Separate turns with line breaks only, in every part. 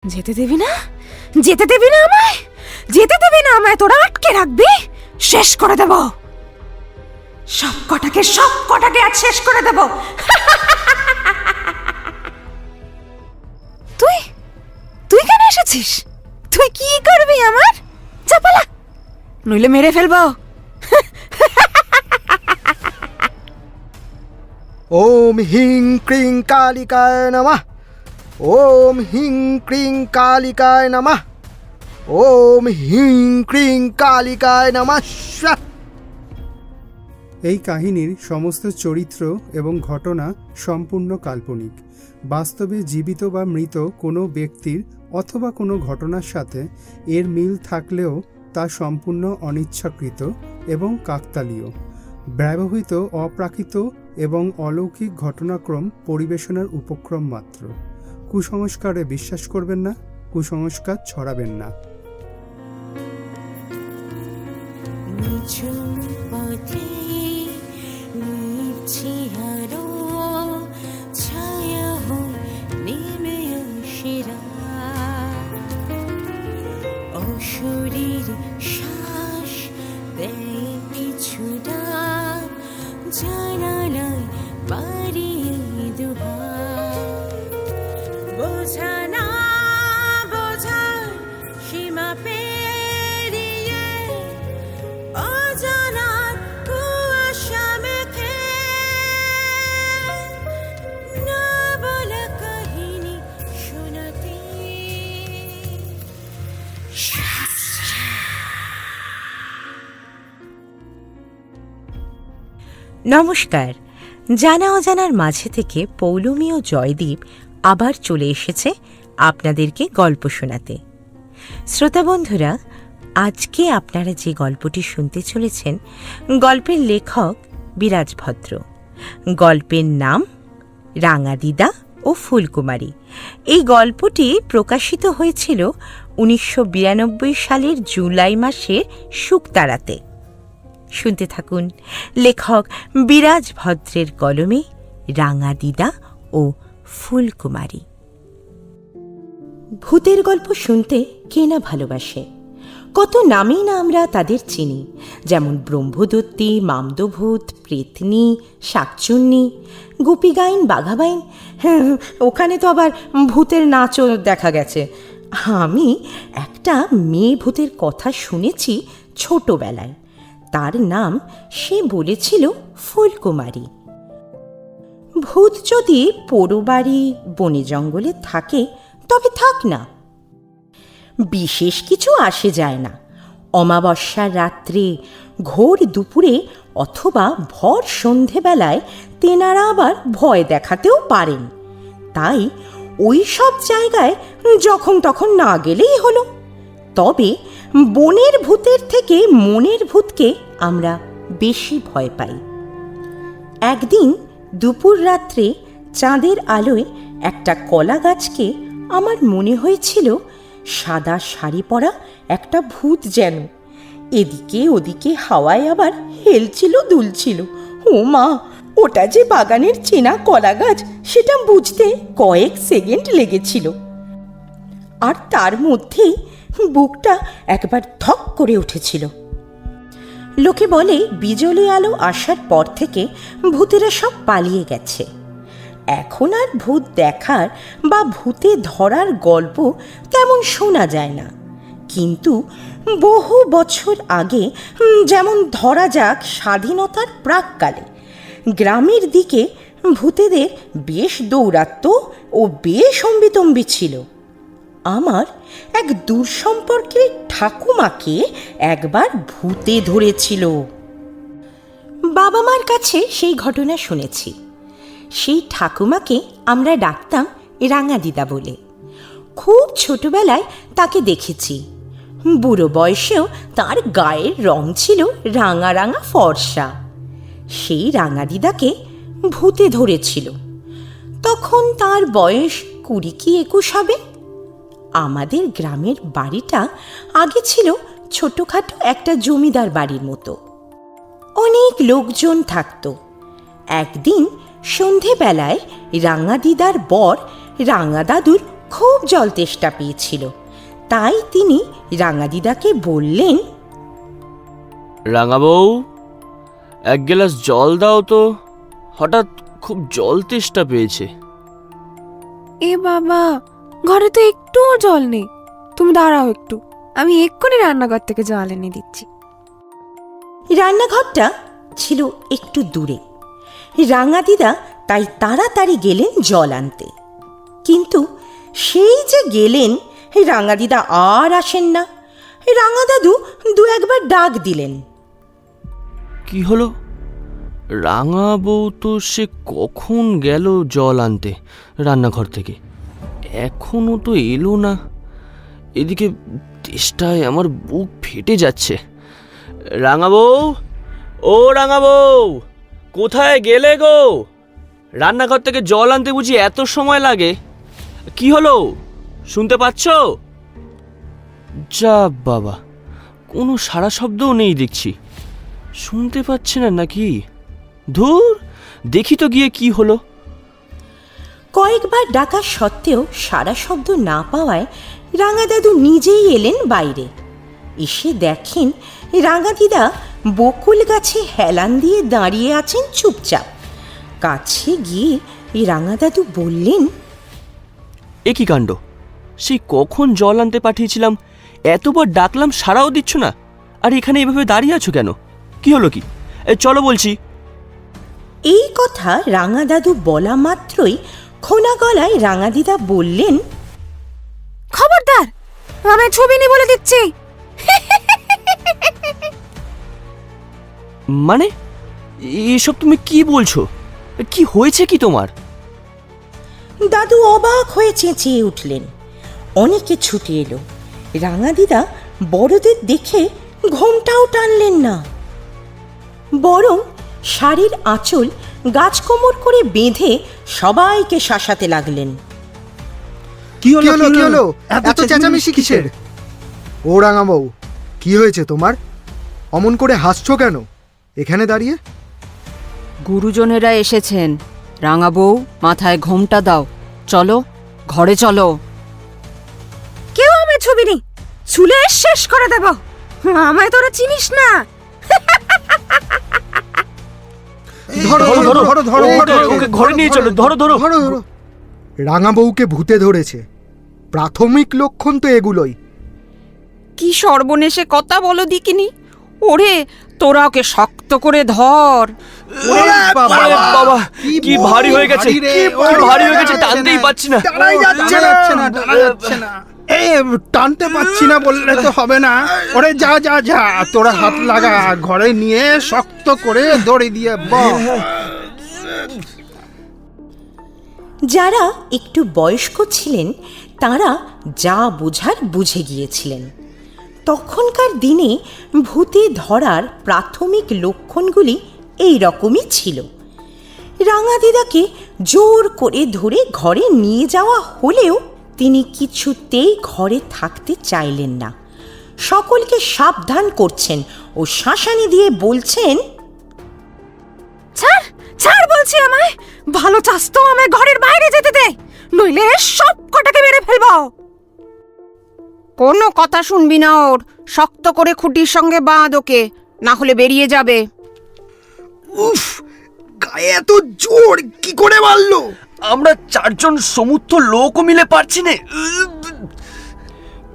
যেতে দিবি না, যেতে দিবি না আমায়, যেতে দিবি না আমায়, তোরা আটকে রাখবি, শেষ করে দেব সব কটাকে আজ শেষ করে দেব। তুই তুই কেন এসেছিস? তুই কি করবি আমার? চাপালা, নইলে মেরে ফেলবো।
ওম হিং ক্রিং কালিকায় নমঃ। ওম হিং ক্রিং কালিকায় নমঃ। ওম হিং ক্রিং কালিকায় নমঃ।
এই কাহিনীর সমস্ত চরিত্র এবং ঘটনা সম্পূর্ণ কাল্পনিক। বাস্তবে জীবিত বা মৃত কোনো ব্যক্তির অথবা কোনো ঘটনার সাথে এর মিল থাকলেও তা সম্পূর্ণ অনিচ্ছাকৃত এবং কাকতালীয়। ব্যবহৃত অপ্রাকৃত এবং অলৌকিক ঘটনাক্রম পরিবেশনার উপক্রম মাত্র। কুসংস্কারে বিশ্বাস করবেন না, কুসংস্কার ছড়াবেন না।
শরীর শ্বাস দেয় পিছু ডাক, জানালায় বাড়িয়ে দুহাত, বোঝা না বোঝার সীমা পেরিয়ে অজানার কুয়াশা মেখে না বলা কাহিনী শোনাতে।
নমস্কার। জানা অজানার মাঝে থেকে পৌলমী ও জয়দীপ আবার চলে এসেছে আপনাদেরকে গল্প শোনাতে। শ্রোতা বন্ধুরা, আজকে আপনারা যে গল্পটি শুনতে চলেছেন, গল্পের লেখক বিরাজ ভদ্র। গল্পের নাম রাঙাদিদা ও ফুলকুমারী। এই গল্পটি প্রকাশিত হয়েছিল 1992 সালের জুলাই মাসের শুকতারাতে। শুনতে থাকুন লেখক বিরাজ ভদ্রের কলমে রাঙাদিদা ও ফুলকুমারী। ভূতের গল্প শুনতে কে না ভালোবাসে। কত নামেই না আমরা তাদের চিনি, যেমন ব্রহ্মদত্তী, মামদভূত, প্রেতনী, শাকচুন্নি, গোপীগাইন, বাঘাবাইন। হ্যাঁ, ওখানে তো আবার ভূতের নাচও দেখা গেছে। আমি একটা মেয়ে ভূতের কথা শুনেছি ছোটবেলায়। তার নাম সে বলেছিল ফুলকুমারী। ভূত যদি পোড়োবাড়ি বনে জঙ্গলে থাকে তবে থাক না, বিশেষ কিছু আসে যায় না। অমাবস্যার রাত্রে, ঘোর দুপুরে অথবা ভর সন্ধেবেলায় তেনারা আবার ভয় দেখাতেও পারেন। তাই ওই সব জায়গায় যখন তখন না গেলেই হলো। তবে বনের ভূতের থেকে মনের ভূতকে আমরা বেশি ভয় পাই। একদিন দুপুর রাত্রে চাঁদের আলোয় একটা কলা গাছকে আমার মনে হয়েছিল সাদা শাড়ি পরা একটা ভূত যেন এদিকে ওদিকে হাওয়ায় আবার হেলছিল দুলছিল। ও মা, ওটা যে বাগানের চেনা কলা গাছ সেটা বুঝতে কয়েক সেকেন্ড লেগেছিল। আর তার মধ্যেই বুকটা একবার ধক করে উঠেছিল। লোকে বলে বিজলি আলো আসার পর থেকে ভূতেরা সব পালিয়ে গেছে। এখন আর ভূত দেখার বা ভূতে ধরার গল্প তেমন শোনা যায় না। কিন্তু বহু বছর আগে, যেমন ধরা যাক স্বাধীনতার প্রাককালে, গ্রামের দিকে ভূতেদের বেশ দৌরাত্ম্য ও বেশ অম্বিতম্বি ছিল। আমার এক দূর সম্পর্কের ঠাকুমাকে একবার ভূতে ধরেছিল। বাবা মার কাছে সেই ঘটনা শুনেছি। সেই ঠাকুমাকে আমরা ডাকতাম রাঙাদিদা বলে। খুব ছোটবেলায় তাকে দেখেছি। বুড়ো বয়সেও তার গায়ের রং ছিল রাঙা রাঙা ফর্সা। সেই রাঙাদিদাকে ভূতে ধরেছিল। তখন তার বয়স 20 কি 21 হবে। আমাদের গ্রামের বাড়িটা আগে ছিল ছোটখাটো একটা জমিদার বাড়ির মতো। অনেক লোকজন থাকত। একদিন সন্ধেবেলায় রাঙাদিদার বর রাঙা দাদুর খুব জল তেষ্টা পেয়েছিল, তাই তিনি রাঙাদিদাকে বললেন,
রাঙা বউ, এক গ্লাস জল দাও তো, হঠাৎ খুব জল তেষ্টা পেয়েছে।
এ বাবা, ঘরে তো একটুও জল নেই। তুমি দাঁড়াও একটু, আমি এক্ষুনি রান্নাঘর থেকে জল এনে দিচ্ছি।
রান্নাঘরটা ছিল একটু দূরে। রাঙাদিদা তাই তাড়াতাড়ি গেলেন জল আনতে। কিন্তু সেই যে গেলেন, রাঙাদিদা আর আসেন না। রাঙাদাদু দু একবার ডাক দিলেন।
কি হলো? রাঙা বউ তো সে কখন গেল জল আনতে রান্নাঘর থেকে, এখনো তো এলো না। এদিকে তেষ্টায় আমার বুক ফেটে যাচ্ছে। রাঙা বউ, ও রাঙা বউ, কোথায় গেলে গো? রান্নাঘর থেকে জল আনতে বুঝি এত সময় লাগে? কি হলো, শুনতে পাচ্ছ? যা বাবা, কোনো সাড়া শব্দও নেই দেখছি। শুনতে পাচ্ছে না নাকি? ধুর, দেখি তো গিয়ে কি হলো।
কয়েকবার ডাকা সত্ত্বেও সারা শব্দ না পাওয়ায় রাঙাদাদু নিজেই এলেন বাইরে। এসে দেখেন রাঙাদিদা বকুল গাছে হেলান দিয়ে দাঁড়িয়ে আছেন চুপচাপ। কাছে গিয়ে রাঙাদাদু বললেন,
এ কি কাণ্ড! সেই কখন জল আনতে পাঠিয়েছিলাম, এতবার ডাকলাম সাড়াও দিচ্ছ না, আর এখানে এভাবে দাঁড়িয়ে আছো কেন? কি হলো কি? চলো বলছি।
এই কথা রাঙাদাদু বলা মাত্রই খোনা গলায় রাঙাদিদা বললেন,
খবরদার, আমি ছবি নি বলে দিচ্ছি।
মানে এসব তুমি কি বলছো? কি হয়েছে কি তোমার?
দাদু অবাক হয়ে চেঁচিয়ে উঠলেন। অনেকে ছুটে এলো। রাঙাদিদা বড়দের দেখে ঘোমটাও টানলেন না, বরং শাড়ির আঁচল গাছ কোমর করে বেঁধে সবাইকে শাসাতে লাগলেন।
কি হলো? এত চেঁচামেচি কিসের? ও রাঙা বউ, কি হয়েছে তোমার? অমন করে হাসছো কেন এখানে দাঁড়িয়ে?
গুরুজনেরা এসেছেন। রাঙা বউ, মাথায় ঘোমটা দাও, চলো ঘরে চলো।
কেউ আমি ছবি নি, ছুলে শেষ করে দেব। আমায় তোরা চিনিস না।
ওকে ঘরে নিয়ে চলো, ধরো।
রাঙা বউকে ভূতে ধরেছে। প্রাথমিক লক্ষণ তো এগুলোই।
কি সর্বনেশে কথা বলো দিকিনি। ওরে, তোরা ওকে শক্ত করে ধর।
বাবা, কি ভারী হয়ে গেছে, টানতেই পাচ্ছি না।
টানতে পাচ্ছি না বললে তো হবে না। ওরে যা, তোরা হাত লাগা, ঘরে নিয়ে শক্ত করে দড়ি দিয়ে বস।
যারা একটু বয়স্ক ছিলেন তারা যা বোঝার বুঝে গিয়েছিলেন। তখনকার দিনে ভূতে ধরার প্রাথমিক লক্ষণগুলি এই রকমই ছিল। রাঙাদিদাকে জোর করে ধরে ঘরে নিয়ে যাওয়া হলেও তিনি কিছুতেই ঘরে থাকতে চাইলেন না। সকলকে সাবধান করছেন ও শাসানি দিয়ে বলছেন,
ছাড় বলছি আমায়। ভালো চাস তো আমায় ঘরের বাইরে যেতে দে, নইলে সব কটাকে মেরে ফেলবো।
কোনো কথা শুনবি না ওর। শক্ত করে খুঁটির সঙ্গে বাঁধ ওকে, না হলে বেরিয়ে যাবে।
উফ, গায়ে এত জোর কি করে মারলো?
আমরা চারজন সমুদ্র লোকও মিলে পারছি না।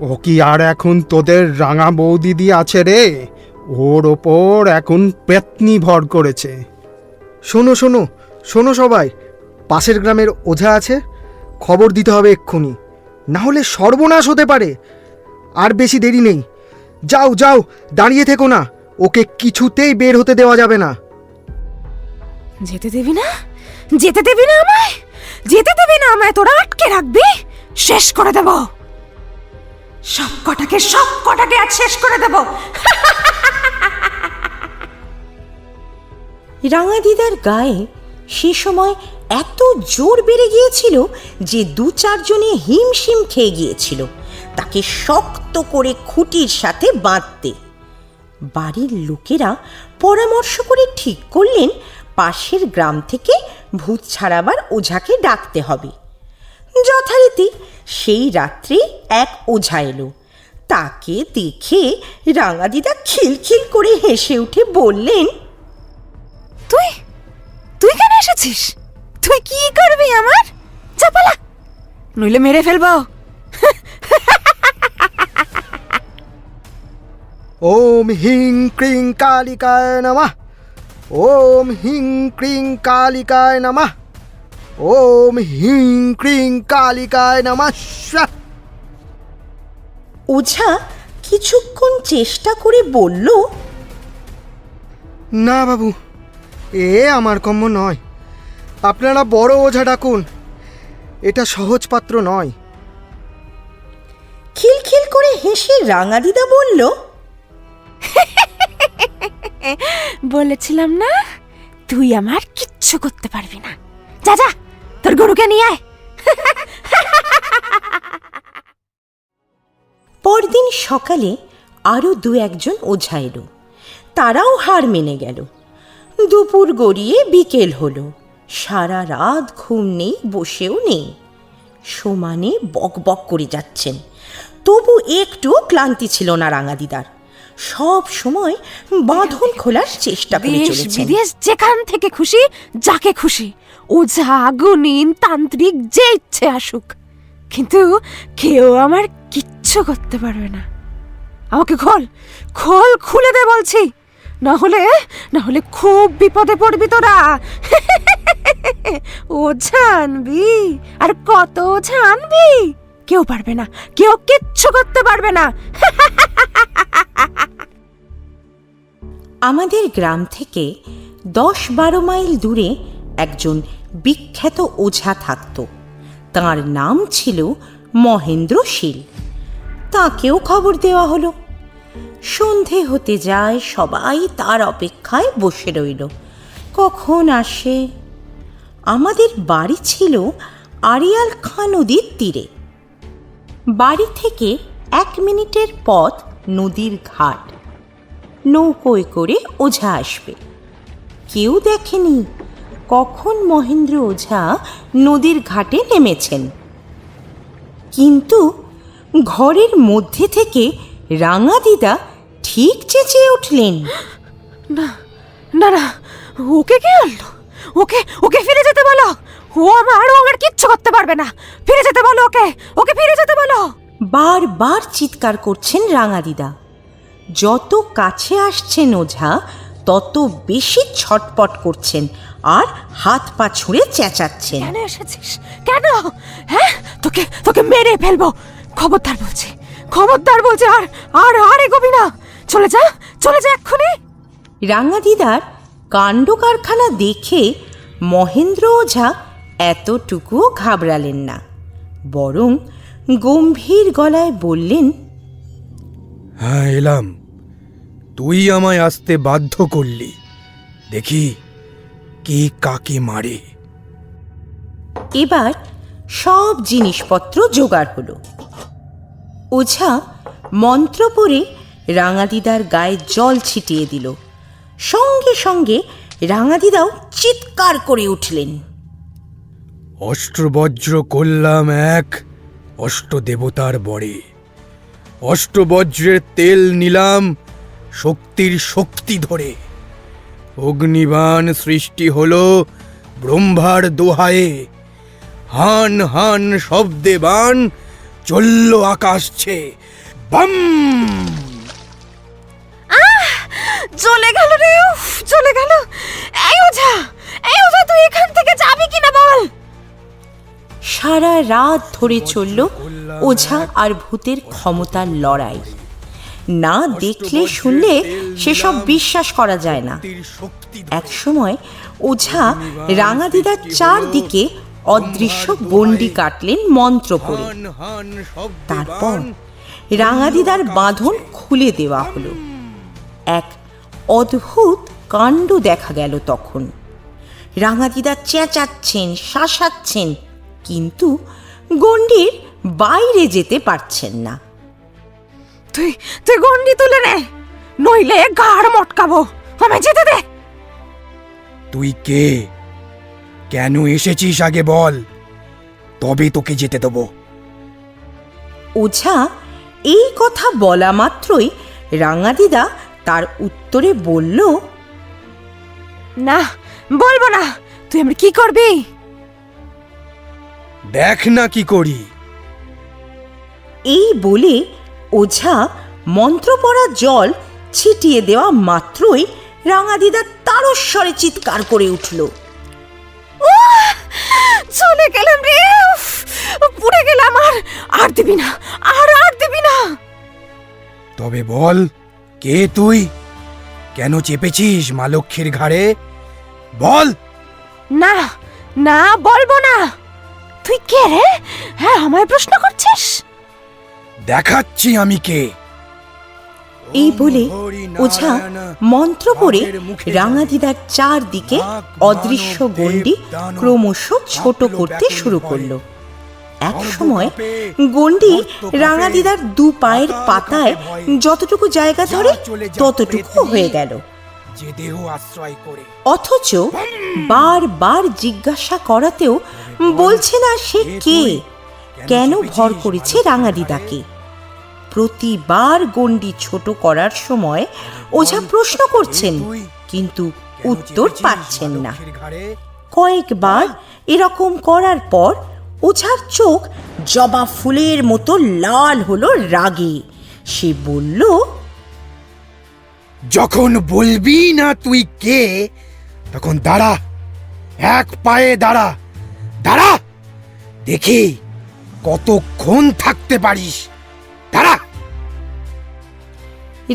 ও কি আর এখন তোদের রাঙা বৌদিদি আছে রে? ওর ওপর এখন পেতনি ভর করেছে।
শোনো সবাই, পাশের গ্রামের ওঝা আছে, খবর দিতে হবে এক্ষুনি, না হলে সর্বনাশ হতে পারে। আর বেশি দেরি নেই, যাও, দাঁড়িয়ে থেকো না, ওকে কিছুতেই বের হতে দেওয়া যাবে না।
যেতে দিবি না আমায়, তোরা আটকে রাখবি, শেষ করে দেব। সব কটাকে আজ শেষ করে দেব।
রাঙাদিদার গায়ে সে সময় এত জোর বেড়ে গিয়েছিল যে 2-4 জনে হিমশিম খেয়ে গিয়েছিল তাকে শক্ত করে খুঁটির সাথে বাঁধতে। বাড়ির লোকেরা পরামর্শ করে ঠিক করলেন পাশের গ্রাম থেকে ভূত ছাড়াবার ওঝাকে ডাকতে হবে। যথারীতি সেই রাত্রে এক ওঝা এলো। তাকে দেখে রাঙাদিদা খিলখিল করে হেসে উঠে বললেন,
তুই তুই কেন এসেছিস? তুই কি করবি আমার? চাপালা, নইলে মেরে ফেলবো।
ওম হিং ক্রিং কালিকায় নমঃ। ওম হিং ক্রিং কালিকায় নমঃ। ওম হিং ক্রিং কালিকায় নমঃ। স্বাহা।
ওঝা কিছুক্ষণ চেষ্টা করে বলল,
না বাবু, এ আমার কম্য নয়। আপনারা বড় ওঝা ডাকুন, এটা সহজ পাত্র নয়।
খিলখিল করে হেসে রাঙাদিদা বলল,
বলেছিলাম না তুই আমার কিচ্ছু করতে পারবি না। যা যা, তোর গরুকে নিয়ে আয়।
পরদিন সকালে আরও 2-1 ওঝা এলো। তারাও হার মেনে গেল। দুপুর গড়িয়ে বিকেল হলো। সারা রাত ঘুম নেই, বসেও নেই, সমানে বকবক করে যাচ্ছেন। তবু একটু ক্লান্তি ছিল না রাঙাদিদার। সব সময় বাঁধন খোলার চেষ্টা করে
দেশ
চলেছেন।
বিদেশ যেখান থেকে খুশি, যাকে খুশি, ওঝা, গুনিন, তান্ত্রিক, যে ইচ্ছে আসুক, কিন্তু কেউ আমার কিচ্ছু করতে পারবে না। আমাকে খোল, খোল, খুলে দে বলছি, না হলে খুব বিপদে পড়বি তোরা। ওঝা আনবি, আর কত ওঝা আনবি? কেউ পারবে না, কেউ কিচ্ছু করতে পারবে না।
আমাদের গ্রাম থেকে 10-12 মাইল দূরে একজন বিখ্যাত ওঝা থাকত। তার নাম ছিল মহেন্দ্র শীল। তাকেও খবর দেওয়া হলো। সন্ধে হতে যায়, সবাই তার অপেক্ষায় বসে রইল, কখন আসে। আমাদের বাড়ি ছিল আড়িয়াল খাঁ নদীর তীরে। বাড়ি থেকে 1 মিনিটের পথ নদীর ঘাট। নৌকোয় করে ওঝা আসবে। কেউ দেখেনি কখন মহেন্দ্র ওঝা নদীর ঘাটে নেমেছেন। কিন্তু ঘরের মধ্যে থেকে রাঙাদিদা ঠিক চেঁচিয়ে উঠলেন,
না না না, ওকে কে আনলো? ওকে ওকে ফিরে যেতে বলো। ও আমার কিচ্ছু করতে পারবে না। ফিরে যেতে বলো ওকে, ওকে ফিরে যেতে বলো।
বারবার চিৎকার করছেন রাঙাদিদা। যত কাছে আসছেন ওঝা, তত বেশি ছটপট করছেন আর হাত পা ছুঁড়ে চেঁচাচ্ছেন।
কেন এসেছিস? কেন? হ্যাঁ, তোকে তোকে মেরে ফেলবো। খবরদার বলছি, খবরদার বলছি, আর আর এগোবি না। চলে যা, চলে যা এক্ষুনি।
রাঙাদিদার কাণ্ড কারখানা দেখে মহেন্দ্র ওঝা এতটুকুও ঘাবড়ালেন না, বরং গম্ভীর গলায় বললেন,
হ্যাঁ এলাম। তুই আমায় আসতে বাধ্য করলি। দেখি কে কাকে মারে।
এবার সব জিনিসপত্র জোগাড় হলো। ওঝা মন্ত্র পড়ে রাঙাদিদার গায়ে জল ছিটিয়ে দিল। সঙ্গে সঙ্গে রাঙাদিদাও চিৎকার করে উঠলেন,
অষ্টবজ্র করলাম এক অষ্টদেবতার বরে। অষ্টবজ্রের তেল নিলাম শক্তির শক্তি ধরে। অগ্নিবাণ সৃষ্টি হলো ব্রহ্মার দোহায়ে। হান হান শব্দে বাণ চলল আকাশছে। বাম!
চলে গেল রে, উফ, চলে গেল। এই ওঝা, তুই এখান থেকে যাবি কিনা বল।
সারা রাত ধরে চলল ওঝা আর ভূতের ক্ষমতার লড়াই। না দেখলে শুনলে সেসব বিশ্বাস করা যায় না। একসময় ওঝা রাঙাদিদার চারদিকে অদৃশ্য গণ্ডি কাটলেন মন্ত্র পড়ে। তারপর রাঙাদিদার বাঁধন খুলে দেওয়া হলো। এক অদ্ভুত কাণ্ড দেখা গেল তখন। রাঙাদিদা চেঁচাচ্ছেন, শাসাচ্ছেন, কিন্তু গণ্ডির বাইরে যেতে পারছেন না।
তুই গন্ডি তুলে নে, নইলে গাড় মটকাবো। আমায় যেতে দে।
তুই কে? কেন এসেছিস আগে বল। তবে তোকে যেতে দেবো।
ওঝা এই কথা বলা মাত্রই রাঙাদিদা তার উত্তরে বলল,
না, বলবো না। তুই আমার কি করবি?
দেখ না কি করি।
এই বলে ওঝা মন্ত্র পড়া জল ছিটিয়ে দেওয়া মাত্রই রাঙাদিদা তারস্বরে চিৎকার করে উঠল।
চলে গেলাম রে, উফ, পুড়ে গেলাম। আর দিবি না, আর দিবি না।
তবে বল, কে তুই? কেন চেপেছিস মা লক্ষ্মীর ঘাড়ে? বল।
না না, বলবো না। তুই কে রে? হ্যাঁ, আমায় প্রশ্ন করছিস?
দেখাচ্ছি আমি কে।
এই বলে ওঝা মন্ত্র পড়ে রাঙাদিদার চারদিকে অদৃশ্য গণ্ডি ক্রমশ ছোট করতে শুরু করলো। এক সময় গণ্ডি রাঙাদিদার দু পায়ের পাতায় যতটুকু জায়গা ধরে ততটুকু হয়ে গেল।
যে দেহ আশ্রয় করে
অথচ বারবার জিজ্ঞাসা করাতেও বলছে না সে কে, কেন ভর করেছে রাঙাদিদাকে। প্রতিবার গণ্ডি ছোট করার সময় ওঝা প্রশ্ন করছেন, কিন্তু উত্তর পাচ্ছেন না। কয়েকবার এরকম করার পর ওঝার চোখ জবা ফুলের মতো লাল হলো রাগে। সে বলল,
যখন বলবি না তুই কে, তখন দাঁড়া, এক পায়ে দাঁড়া, দাঁড়া, দেখি কতক্ষণ থাকতে পারিস। দাঁড়া।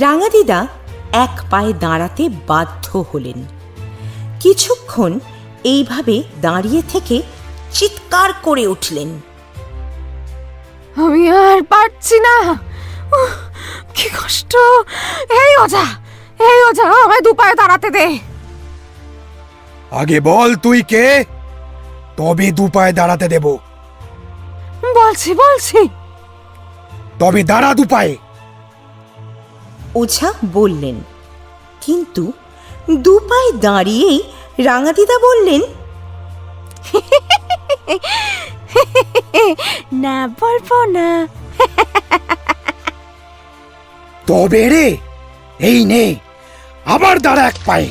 রাঙাদিদা এক পায়ে দাঁড়াতে বাধ্য হলেন। কিছুক্ষণ এইভাবে দাঁড়িয়ে থেকে চিৎকার করে উঠলেন,
আমি আর পারছি না। উহ, কি কষ্ট। এই ওঝা, আমায় দু পায়ে দাঁড়াতে দে।
আগে বল তুই কে, তবে দু পায়ে দাঁড়াতে দেব।
বলছি।
তবে দাঁড়া দু পায়ে।
ওঝা বললেন, কিন্তু দু পায়ে দাঁড়িয়েই রাঙাদিদা বললেন,
না, বলবো না।
তবে রে, এই নে, আবার দাঁড়া এক পায়ে।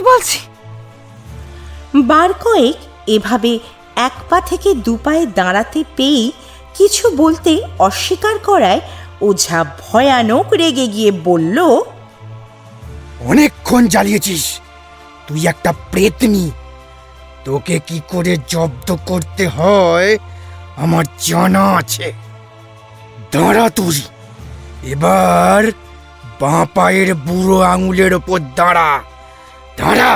বলছি।
বার কয়েক এভাবে এক পা থেকে দু পায়ে দাঁড়াতে পেয়ে কিছু বলতে অস্বীকার করায় ওঝা ভয়ানক রেগে গিয়ে বলল,
অনেকক্ষণ জ্বালিয়েছিস, তুই একটা প্রেতনি। তোকে কি করে জব্দ করতে হয় আমার জানা আছে। দাঁড়া তুই, এবার বাঁ পায়ের বুড়ো আঙুলের ওপর দাঁড়া, দাঁড়া।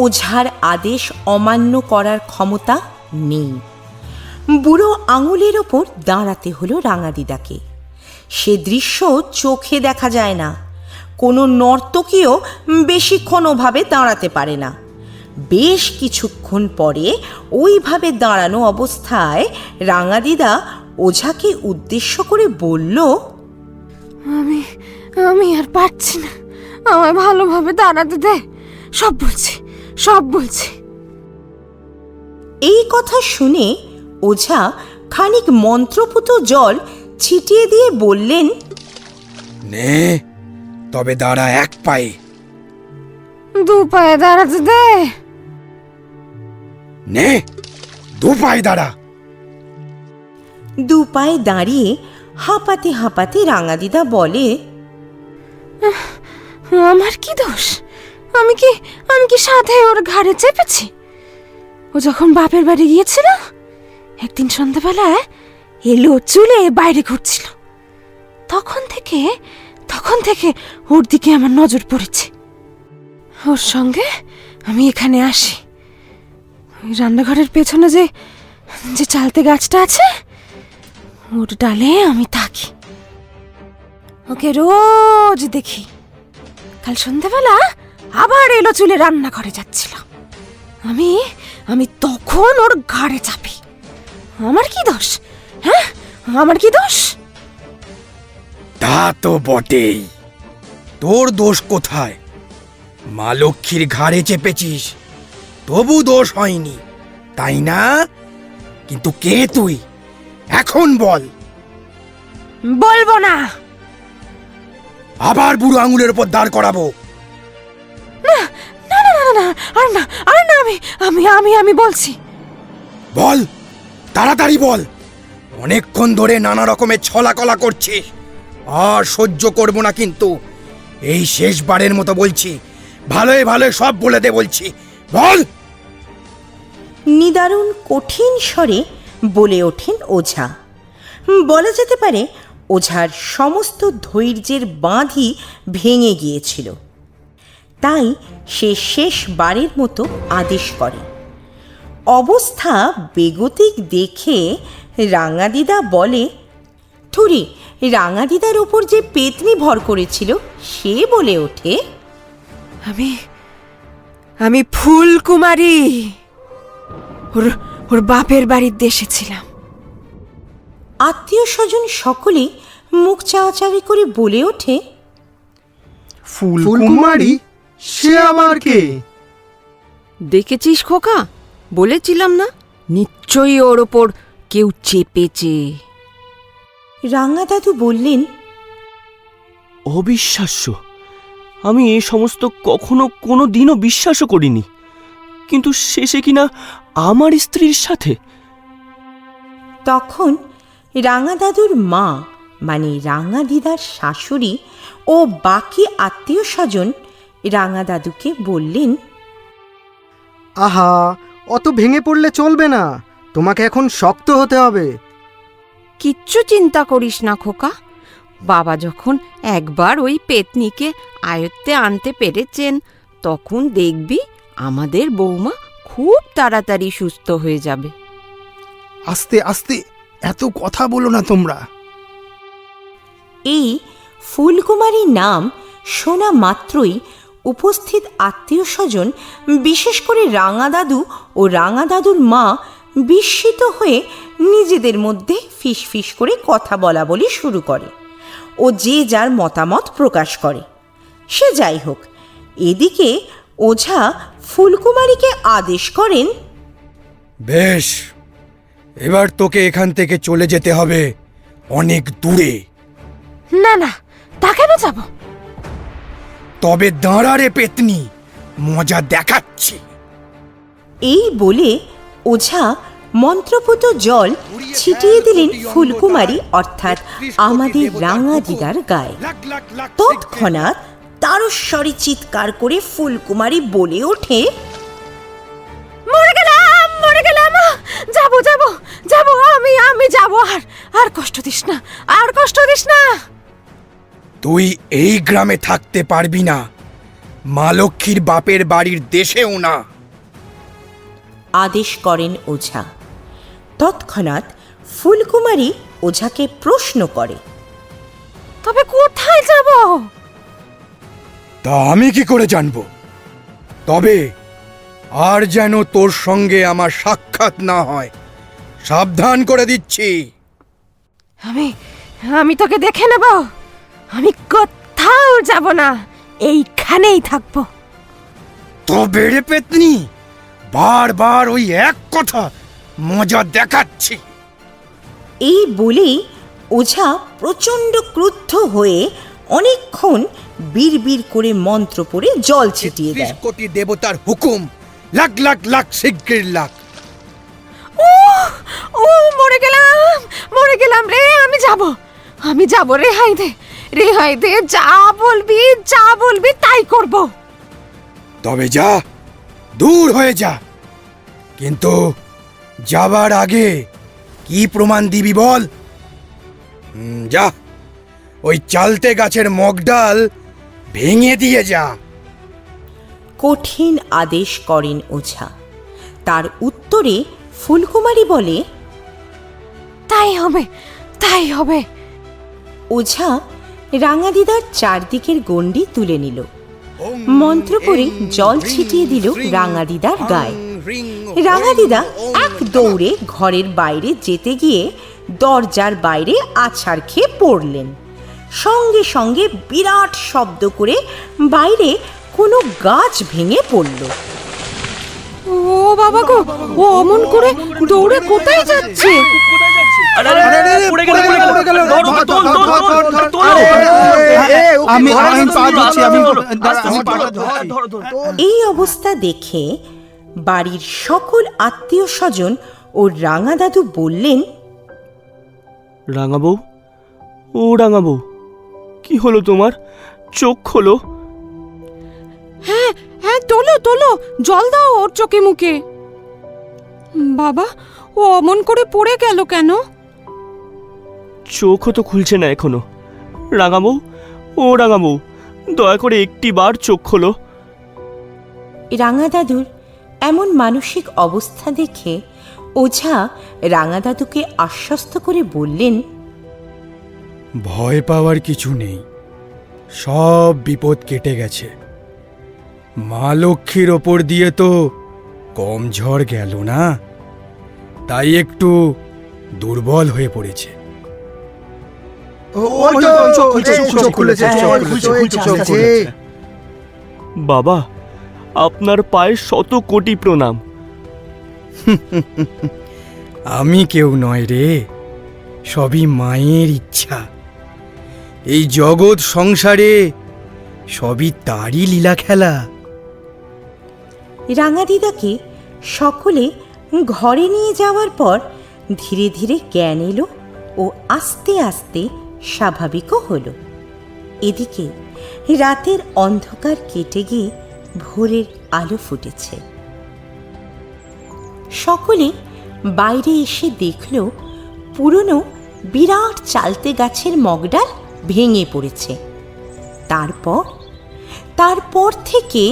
ওঝার আদেশ অমান্য করার ক্ষমতা নেই। বুড়ো আঙুলের ওপর দাঁড়াতে হলো রাঙাদিদাকে। সে দৃশ্য চোখে দেখা যায় না। কোনো নর্তকীও বেশিক্ষণ ওভাবে দাঁড়াতে পারে না। বেশ কিছুক্ষণ পরে ওইভাবে দাঁড়ানো অবস্থায় রাঙাদিদা ওঝাকে উদ্দেশ্য করে বলল,
আমি আর পারছি না। আমায় ভালোভাবে দাঁড়াতে দে। সব বলছি।
এই কথা শুনে ওঝা খানিক মন্ত্রপুত জল ছিটিয়ে দিয়ে বললেন,
নে, তবে দাঁড়া এক পায়ে।
দু পায়ে দাঁড়াতে দে।
নে, দু পায়ে দাঁড়া।
দু পায়ে দাঁড়িয়ে হাঁপাতে হাঁপাতে রাঙাদিদা বলে,
আমার কি দোষ? আমি কি সাথে ওর ঘাড়ে চেপেছি? ও যখন বাপের বাড়ি গিয়েছিল, একদিন সন্ধ্যাবেলায় এলো চুলে বাইরে ঘুরছিল। তখন থেকে ওর দিকে আমার নজর পড়েছে। ওর সঙ্গে আমি এখানে আসি। ওই রান্নাঘরের পেছনে যে চালতে গাছটা আছে, ওর ডালে আমি থাকি। ওকে রোজ দেখি। কাল সন্ধ্যাবেলা আবার এলো চুলে রান্না করে যাচ্ছিল। আমি তখন ওর ঘাড়ে চাপি। আমার কি দোষ? হ্যাঁ, আমার কি দোষ?
তা তো বটেই, তোর দোষ কোথায়? মা লক্ষ্মীর ঘাড়ে চেপেছিস, তবু দোষ হয়নি, তাই না? কিন্তু কে তুই এখন বল।
বলবো না।
আবার বুড়ো আঙুলের উপর দাঁড় করাবো।
না না না না না, আর না, আর না, আমি আমি আমি আমি বলছি।
বল, তাড়াতাড়ি বল। অনেকক্ষণ ধরে নানা রকমের ছলাকলা করছিস, আর সহ্য করব না কিন্তু। এই শেষবারের মতো বলছি, ভালোই ভালোই সব বলে দে বলছি, বল।
নিদারুণ কঠিন স্বরে বলে ওঠেন ওঝা। বলা যেতে পারে ওঝার সমস্ত ধৈর্যের বাঁধই ভেঙে গিয়েছিল। তাই সে শেষবারের মতো আদেশ করে। অবস্থা বেগতিক দেখে রাঙাদিদা বলে, থুরি, রাঙাদিদার ওপর যে পেতনি ভর করেছিল সে বলে ওঠে,
আমি আমি ফুলকুমারী, ওর ওর বাপের বাড়ির দেশে ছিলাম।
আত্মীয় স্বজন সকলেই মুখ চাওয়াচাওয়ি করে বলে ওঠে,
ফুলকুমারী? সে আবার কে?
দেখেছিস খোকা, বলেছিলাম না, নিশ্চয়ই ওর ওপর কেউ চেপেছে।
রাঙা দাদু বললেন,
অবিশ্বাস্য! আমি এ সমস্ত কখনো কোনো দিনও বিশ্বাসও করিনি, কিন্তু শেষে কিনা আমার স্ত্রীর সাথে।
তখন রাঙা দাদুর মা মানে রাঙা দিদার শাশুড়ি ও বাকি আত্মীয় স্বজন রাঙা দাদুকে বললেন,
আহা, অত ভেঙে পড়লে চলবে না, তোমাকে এখন শক্ত হতে হবে।
কিচ্ছু চিন্তা করিস না খোকা, বাবা যখন একবার ওই পেতনিকে আয়ত্তে আনতে পেরেছেন, তখন দেখবি আমাদের বৌমা খুব তাড়াতাড়ি সুস্থ হয়ে যাবে।
আস্তে আস্তে, এত কথা বলো না তোমরা।
এই ফুলকুমারী নাম শোনা মাত্রই উপস্থিত আত্মীয় স্বজন, বিশেষ করে রাঙা দাদু ও রাঙা দাদুর মা বিস্মিত হয়ে নিজেদের মধ্যে ফিসফিস করে কথা বলা বলি শুরু করে ও যে যার মতামত প্রকাশ করে। সে যাই হোক, এদিকে ওঝা ফুলকুমারীকে আদেশ করেন,
বেশ, এবার তোকে এখান থেকে চলে যেতে হবে অনেক দূরে।
না না, তা কেন যাব?
তবে দাঁড়া রে পেতনি, মজা দেখাচ্ছি।
এই বলে ওঝা মন্ত্রপুত জল ছিটিয়ে দিলেন ফুলকুমারী অর্থাৎ আমাদের রাঙা দিদার গায়ে। তৎক্ষণাৎ তারস্বরে চিৎকার করে ফুলকুমারী বলে ওঠে,
মরে গেলাম, মরে গেলাম, যাব যাব যাব, আমি আমি যাব, আর আর কষ্ট দিস না, আর কষ্ট দিস না।
তুই এই গ্রামে থাকতে পারবি না, মা লক্ষ্মীর বাপের বাড়ির দেশেও না।
আদেশ করেন ওঝা। তৎক্ষণাৎ ফুলকুমারী ওঝাকে প্রশ্ন করে,
তবে কোথায় যাব?
তা আমি কি করে জানবো? তবে আর যেন তোর সঙ্গে আমার সাক্ষাৎ না হয়, সাবধান করে দিচ্ছি।
আমি আমি তোকে দেখে নেব, আমি কোথাও যাব না, এইখানেই থাকবো।
তবে রে পেতনি, বারবার ওই এক কথা, মজা দেখাচ্ছি।
এই বলেই ওঝা প্রচণ্ড ক্রুদ্ধ হয়ে অনেকক্ষণ বিড়বিড় করে মন্ত্র পড়ে জল ছিটিয়ে
৩০
দেয়।
কোটি দেবতার হুকুম, লাখ লাখ লাখ শিগগির লাখ।
ও ও, মরে গেলাম রে, আমি যাব, রেহাই দে, রেহাই দে, যা বলবি তাই করব।
তবে যা, দূর হয়ে যা, কিন্তু যাবার আগে কি প্রমাণ দিবি বল? যা, ওই চালতে গাছের মগডাল ভেঙে দিয়ে যা।
কঠিন আদেশ করেন ওঝা। তার উত্তরে ফুলকুমারী বলে,
তাই হবে, তাই হবে।
ওঝা রাঙাদিদার চারদিকের গণ্ডি তুলে নিল, মন্ত্র পড়ে জল ছিটিয়ে দিল রাঙাদিদার গায়ে। রাঙাদিদা এক দৌড়ে ঘরের বাইরে যেতে গিয়ে দরজার বাইরে আছাড় খেয়ে পড়লেন। সঙ্গে সঙ্গে বিরাট শব্দ করে বাইরে কোনো গাছ ভেঙে পড়ল।
ও বাবা গো, ও অমন করে দৌড়ে কোথায় যাচ্ছে?
পড়ে গেল, পড়ে গেল। ধরো, তোল, তোল, তোল, তোলো।
আমি
ধরো,
পা ধরছি, আমি
ধরো,
আমি পাটা
ধরো,
ধরছি।
ধরো।
এই অবস্থা দেখে বাড়ির সকল আত্মীয় স্বজন ও রাঙা দাদু বললেন,
রাঙা বউ, ও রাঙা বউ, কি হলো তোমার? চোখ খোলো।
হ্যাঁ হ্যাঁ, তোলো তোলো, জল দাও ওর চোখে মুখে। বাবা, ও অমন করে পড়ে গেল কেন?
চোখও তো খুলছে না এখনো। রাঙা বউ, ও রাঙা বউ, দয়া করে একটি বার চোখ খোলো।
রাঙা দাদুর এমন মানসিক অবস্থা দেখে ওঝা রাঙা দাদুকে আশ্বস্ত করে বললেন,
ভয় পাওয়ার কিছু নেই, সব বিপদ কেটে গেছে। মা লক্ষ্মীর ওপর দিয়ে তো কম ঝড় গেল না, তাই একটু দুর্বল হয়ে পড়েছে।
ওই তো, চোখ খুলেছে, চোখ খুলেছে।
বাবা, আপনার পায়ে 100 কোটি প্রণাম।
আমি কেউ নয় রে, সবই মায়ের ইচ্ছা। এই জগৎ সংসারে সবই তারই লীলা খেলা।
রাঙা দিদাকে সকলে ঘরে নিয়ে যাওয়ার পর ধীরে ধীরে জ্ঞান এলো ও আস্তে আস্তে স্বাভাবিকও হলো। এদিকে রাতের অন্ধকার কেটে গিয়ে ভোরের আলো ফুটেছে। সকলে বাইরে এসে দেখল পুরনো বিরাট চালতে গাছের মগডাল ভেঙে পড়েছে। তারপর থেকে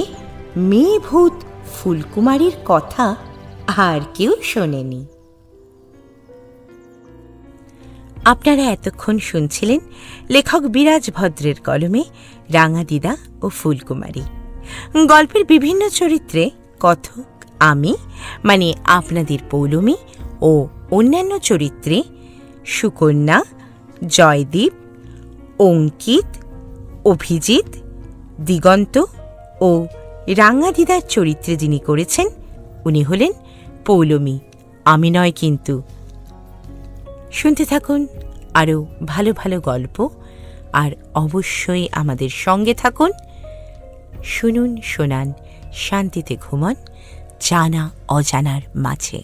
মেয়ে ভূত ফুলকুমারীর কথা আর কেউ শোনেনি। আপনারা এতক্ষণ শুনছিলেন লেখক বিরাজ ভদ্রের কলমে রাঙা দিদা ও ফুলকুমারী। গল্পের বিভিন্ন চরিত্রে কথক আমি, মানে আপনাদের পৌলমী, ও অন্যান্য চরিত্রে সুকন্যা, জয়দীপ, অঙ্কিত, অভিজিৎ, দিগন্ত ও রাঙা দিদার চরিত্রে যিনি করেছেন উনি হলেন পৌলমী, আমি নয় কিন্তু। শুনতে থাকুন আরও ভালো ভালো গল্প, আর অবশ্যই আমাদের সঙ্গে থাকুন। শুনুন, শোনান, শান্তিতে ঘুমান, জানা অজানার মাঝে।